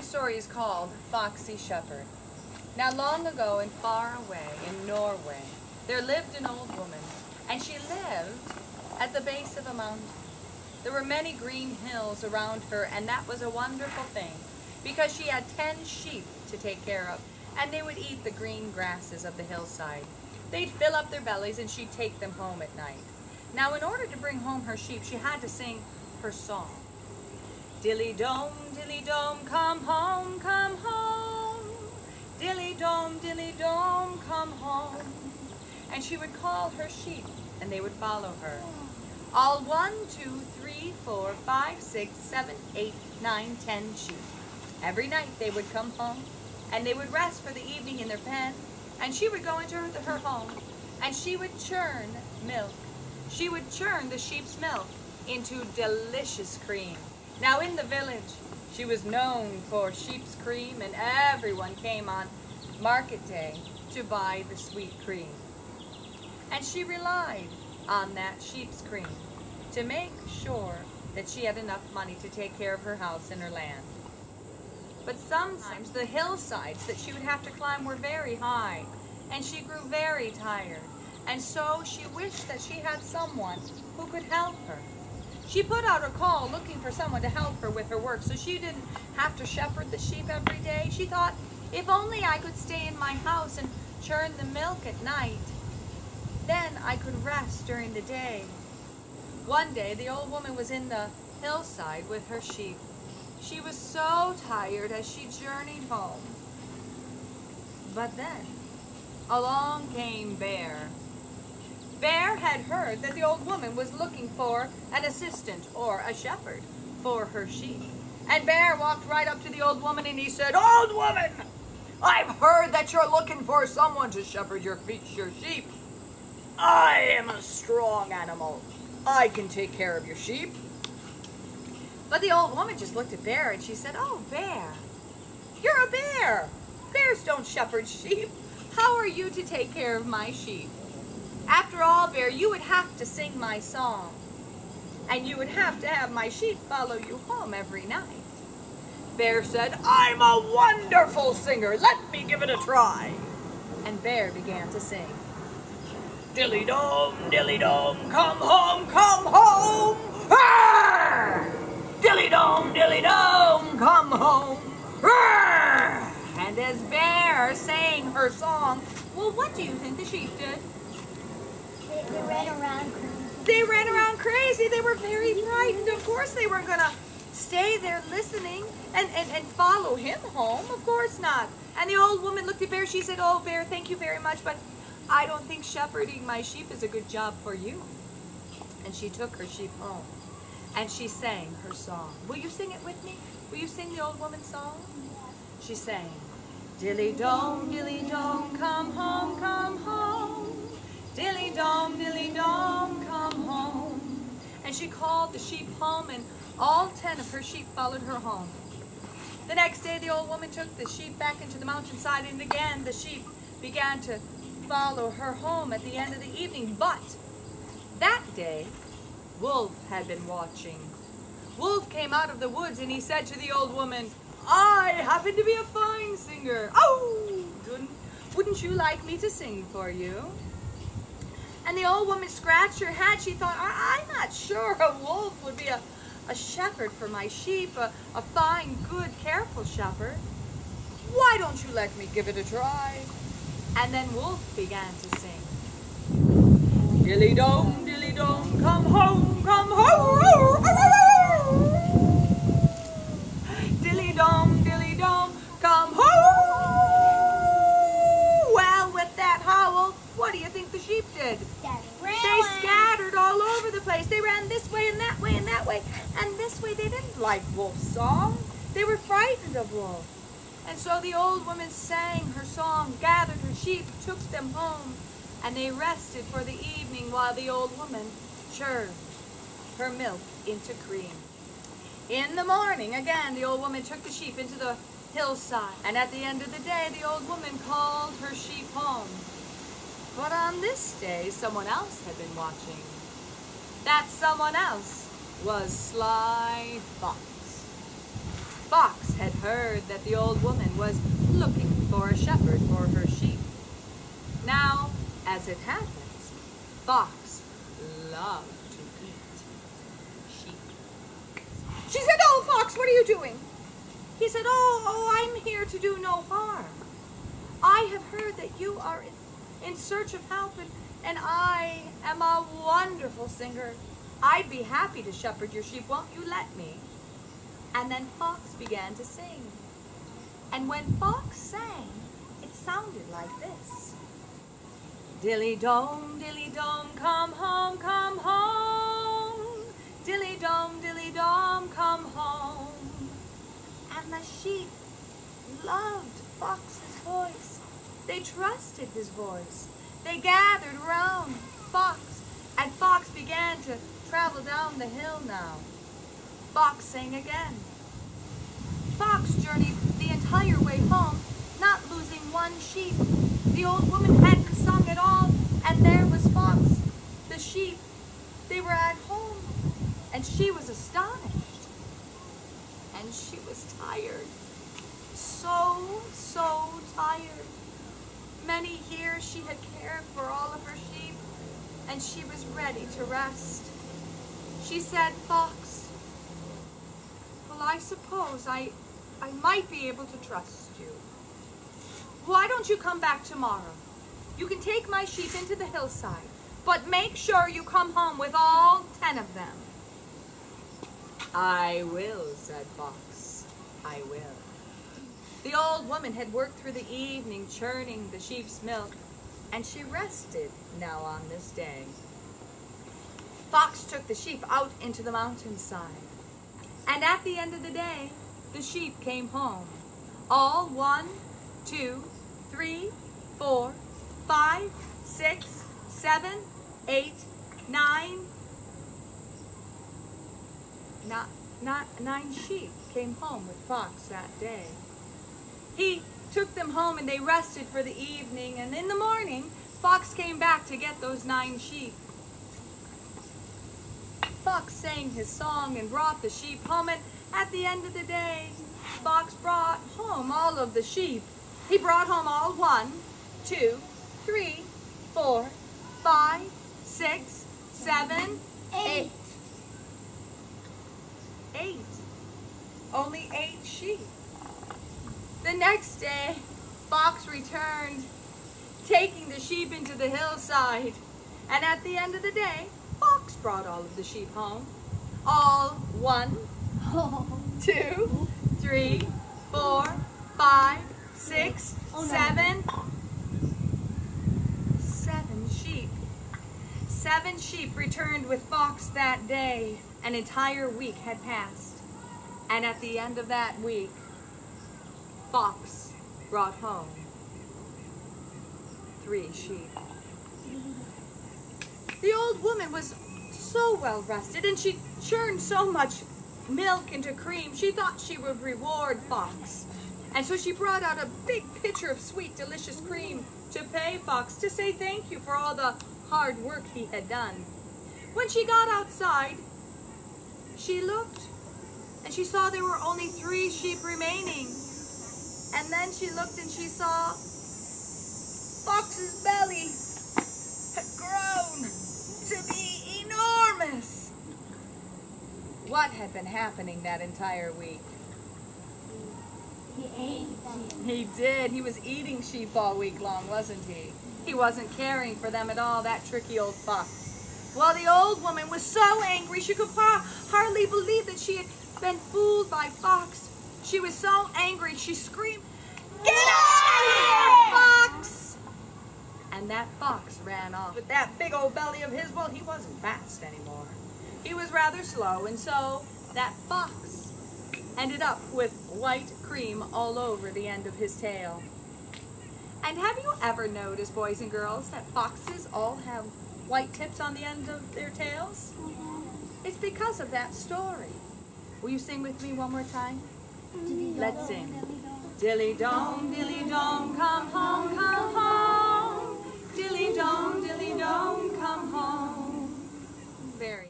my story is called Foxy Sheppard. Now long ago and far away in Norway, there lived an old woman, and she lived at the base of a mountain. There were many green hills around her, and that was a wonderful thing, because she had 10 sheep to take care of, and they would eat the green grasses of the hillside. They'd fill up their bellies, and she'd take them home at night. Now, in order to bring home her sheep, she had to sing her song. Dilly-dome, come home, come home. Dilly-dome, come home. And she would call her sheep, and they would follow her. All 1, 2, 3, 4, 5, 6, 7, 8, 9, 10 sheep. Every night they would come home, and they would rest for the evening in their pen, and she would go into her home, and she would churn milk. She would churn the sheep's milk into delicious cream. Now in the village, she was known for sheep's cream, and everyone came on market day to buy the sweet cream. And she relied on that sheep's cream to make sure that she had enough money to take care of her house and her land. But sometimes the hillsides that she would have to climb were very high, and she grew very tired, and so she wished that she had someone who could help her. She put out a call looking for someone to help her with her work, so she didn't have to shepherd the sheep every day. She thought, if only I could stay in my house and churn the milk at night, then I could rest during the day. One day, the old woman was in the hillside with her sheep. She was so tired as she journeyed home. But then, along came Bear. Bear had heard that the old woman was looking for an assistant or a shepherd for her sheep. And Bear walked right up to the old woman and he said, "Old woman, I've heard that you're looking for someone to shepherd your sheep. I am a strong animal. I can take care of your sheep." But the old woman just looked at Bear and she said, "Oh, Bear, you're a bear. Bears don't shepherd sheep. How are you to take care of my sheep? After all, Bear, you would have to sing my song, and you would have to have my sheep follow you home every night." Bear said, "I'm a wonderful singer. Let me give it a try." And Bear began to sing. Dilly-dome, come home, come home. Arr! Dilly-dome, come home. Arr! And as Bear sang her song, well, what do you think the sheep did? They ran around crazy. They ran around crazy. They were very frightened. Of course they weren't going to stay there listening and follow him home. Of course not. And the old woman looked at Bear. She said, "Oh, Bear, thank you very much, but I don't think shepherding my sheep is a good job for you." And she took her sheep home, and she sang her song. Will you sing it with me? Will you sing the old woman's song? She sang, Dilly-dome, come home, come home. Dilly-dome, come home. And she called the sheep home, and all 10 of her sheep followed her home. The next day, the old woman took the sheep back into the mountainside, and again the sheep began to follow her home at the end of the evening. But that day, Wolf had been watching. Wolf came out of the woods, and he said to the old woman, "I happen to be a fine singer. Oh, wouldn't you like me to sing for you?" And the old woman scratched her head. She thought, I'm not sure a wolf would be a shepherd for my sheep, a fine, good, careful shepherd. Why don't you let me give it a try? And then Wolf began to sing. Dilly-dome, come home, come home. Dilly-dome, come home. Well, with that howl, what do you think the sheep did? They scattered all over the place. They ran this way and that way and that way. And this way they didn't like Wolf's song. They were frightened of Wolf. And so the old woman sang her song, gathered her sheep, took them home, and they rested for the evening while the old woman churned her milk into cream. In the morning, again, the old woman took the sheep into the hillside. And at the end of the day, the old woman called her sheep home. But on this day, someone else had been watching. That someone else was Sly Fox. Fox had heard that the old woman was looking for a shepherd for her sheep. Now, as it happens, Fox loved to eat sheep. She said, "Oh, Fox, what are you doing?" He said, "Oh, I'm here to do no harm. I have heard that you are in search of help, and I am a wonderful singer. I'd be happy to shepherd your sheep. Won't you let me?" And then Fox began to sing. And when Fox sang, it sounded like this. Dilly-dome, come home, come home. Dilly-dome, come home. And the sheep loved Fox's voice. They trusted his voice. They gathered around Fox, and Fox began to travel down the hill now. Fox sang again. Fox journeyed the entire way home, not losing one sheep. The old woman hadn't sung at all, and there was Fox. The sheep, they were at home, and she was astonished. And she was tired. So tired. Many years she had cared for all of her sheep, and she was ready to rest. She said, "Fox, well, I suppose I might be able to trust you. Why don't you come back tomorrow? You can take my sheep into the hillside, but make sure you come home with all 10 of them." "I will," said Fox. "I will." The old woman had worked through the evening churning the sheep's milk, and she rested now on this day. Fox took the sheep out into the mountainside, and at the end of the day, the sheep came home. All 1, 2, 3, 4, 5, 6, 7, 8, 9. Not 9 sheep came home with Fox that day. He took them home and they rested for the evening, and in the morning, Fox came back to get those 9 sheep. Fox sang his song and brought the sheep home, and at the end of the day, Fox brought home all of the sheep. He brought home all 1, 2, 3, 4, 5, 6, 7, 8. 8. Only 8 sheep. The next day, Fox returned, taking the sheep into the hillside. And at the end of the day, Fox brought all of the sheep home. All 1, 2, 3, 4, 5, 6, 7. 7 sheep. 7 sheep returned with Fox that day. An entire week had passed. And at the end of that week, Fox brought home 3 sheep. The old woman was so well rested, and she churned so much milk into cream, she thought she would reward Fox. And so she brought out a big pitcher of sweet, delicious cream to pay Fox, to say thank you for all the hard work he had done. When she got outside, she looked, and she saw there were only 3 sheep remaining. And then she looked and she saw Fox's belly had grown to be enormous. What had been happening that entire week? He ate them. He did. He was eating sheep all week long, wasn't he? He wasn't caring for them at all, that tricky old Fox. Well, the old woman was so angry she could hardly believe that she had been fooled by Fox. She was so angry, she screamed, "Get out of here, Fox!" And that Fox ran off. With that big old belly of his, well, he wasn't fast anymore. He was rather slow, and so that Fox ended up with white cream all over the end of his tail. And have you ever noticed, boys and girls, that foxes all have white tips on the end of their tails? It's because of that story. Will you sing with me one more time? Let's sing. Dilly-dome, come home, come home. Dilly-dome, come home. Very